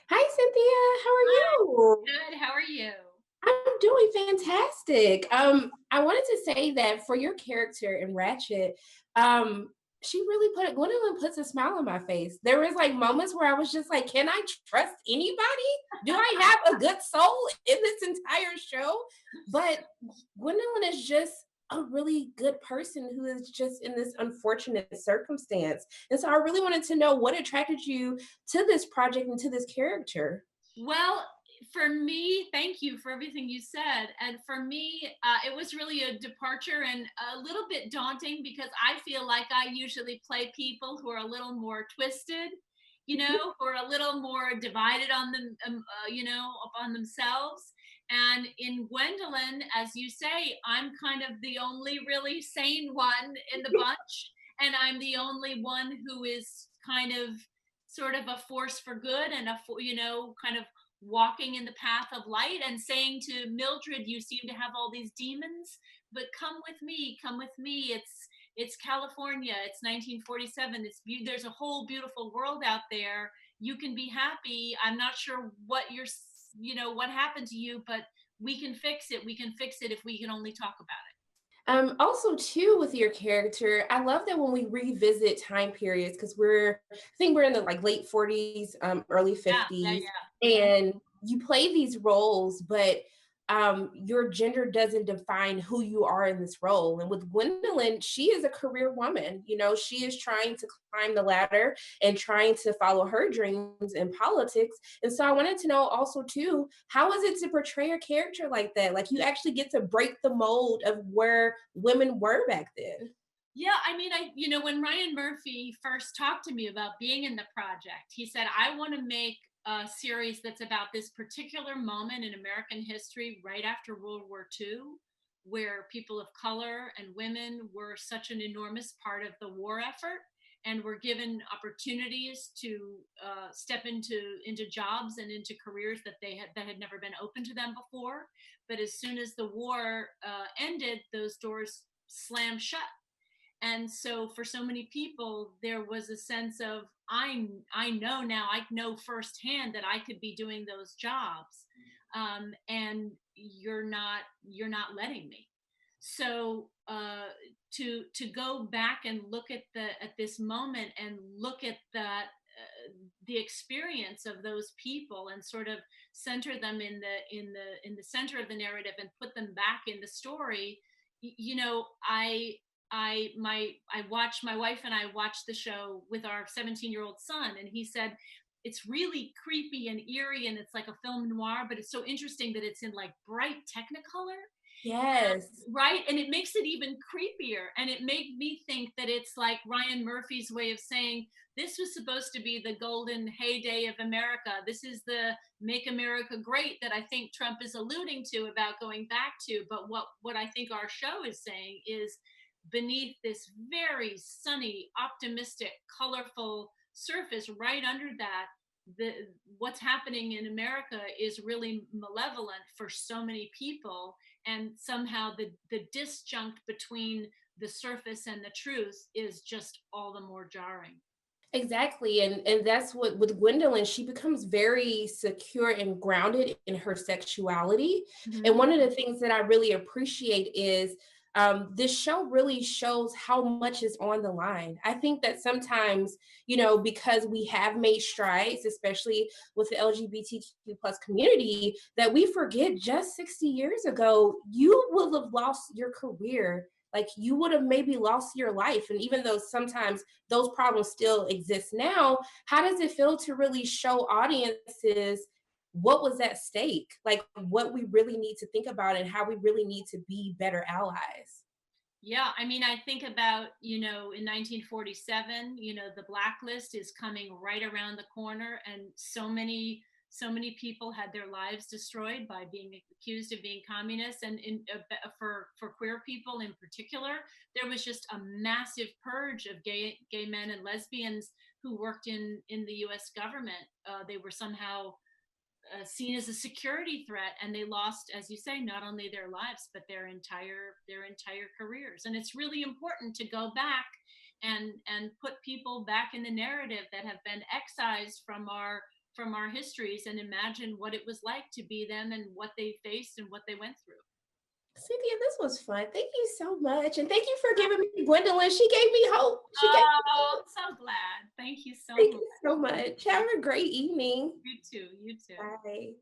Hi, Cynthia. How are Hi, you? good. How are you? I'm doing fantastic. I wanted to say that for your character in Ratchet, um, she really Gwendolyn puts a smile on my face. There was like moments where I was just like, can I trust anybody? Do I have a good soul in this entire show? But Gwendolyn is just a really good person who is just in this unfortunate circumstance. And so I really wanted to know what attracted you to this project and to this character. Well, for me, thank you for everything you said. And for me, it was really a departure and a little bit daunting because I feel like I usually play people who are a little more twisted, who are a little more divided on them, upon themselves. And in Gwendolyn, as you say, I'm kind of the only really sane one in the bunch. And I'm the only one who is kind of sort of a force for good and kind of walking in the path of light and saying to Mildred, you seem to have all these demons, but come with me. It's California. It's 1947. There's a whole beautiful world out there. You can be happy. I'm not sure what happened to you, but we can fix it. We can fix it if we can only talk about it. Also too with your character, I love that when we revisit time periods because I think we're in the like late 40s, early Yeah, yeah, 50s, yeah. and you play these roles, but your gender doesn't define who you are in this role. And with Gwendolyn, she is a career woman. You know, she is trying to climb the ladder and trying to follow her dreams in politics. And so I wanted to know also too, how is it to portray a character like that? Like you actually get to break the mold of where women were back then. Yeah, I mean, when Ryan Murphy first talked to me about being in the project, he said, I want to make a series that's about this particular moment in American history right after World War II, where people of color and women were such an enormous part of the war effort and were given opportunities to step into jobs and into careers that had never been open to them before. But as soon as the war ended, those doors slammed shut, and so for so many people there was a sense of I know now, I know firsthand that I could be doing those jobs, and you're not letting me. So to go back and look at this moment and look at the experience of those people and sort of center them in the center of the narrative and put them back in the story. I watched my wife and I watched the show with our 17-year-old son, and he said it's really creepy and eerie and it's like a film noir, but it's so interesting that it's in like bright technicolor. Yes. Right, and it makes it even creepier, and it made me think that it's like Ryan Murphy's way of saying this was supposed to be the golden heyday of America. This is the make America great that I think Trump is alluding to about going back to. But what I think our show is saying is beneath this very sunny, optimistic, colorful surface, right under that, the what's happening in America is really malevolent for so many people, and somehow the disjunct between the surface and the truth is just all the more jarring. Exactly. And that's what with Gwendolyn, she becomes very secure and grounded in her sexuality. And Mhm. one of the things that I really appreciate is this show really shows how much is on the line. I think that sometimes, because we have made strides, especially with the LGBTQ plus community, that we forget just 60 years ago, you would have lost your career. Like you would have maybe lost your life. And even though sometimes those problems still exist now, how does it feel to really show audiences what was at stake, like what we really need to think about and how we really need to be better allies? Yeah, I mean, I think about, in 1947, the blacklist is coming right around the corner, and so many people had their lives destroyed by being accused of being communists, and for queer people in particular, there was just a massive purge of gay men and lesbians who worked in the US government. They were somehow seen as a security threat, and they lost, as you say, not only their lives but their entire careers. And it's really important to go back and put people back in the narrative that have been excised from from our histories and imagine what it was like to be them and what they faced and what they went through. Cynthia, this was fun. Thank you so much. And thank you for giving me Gwendolyn. She gave me hope. She gave me Oh, hope. I'm so glad. Thank you so Thank much. you so much. Have a great evening. You too. You too. Bye.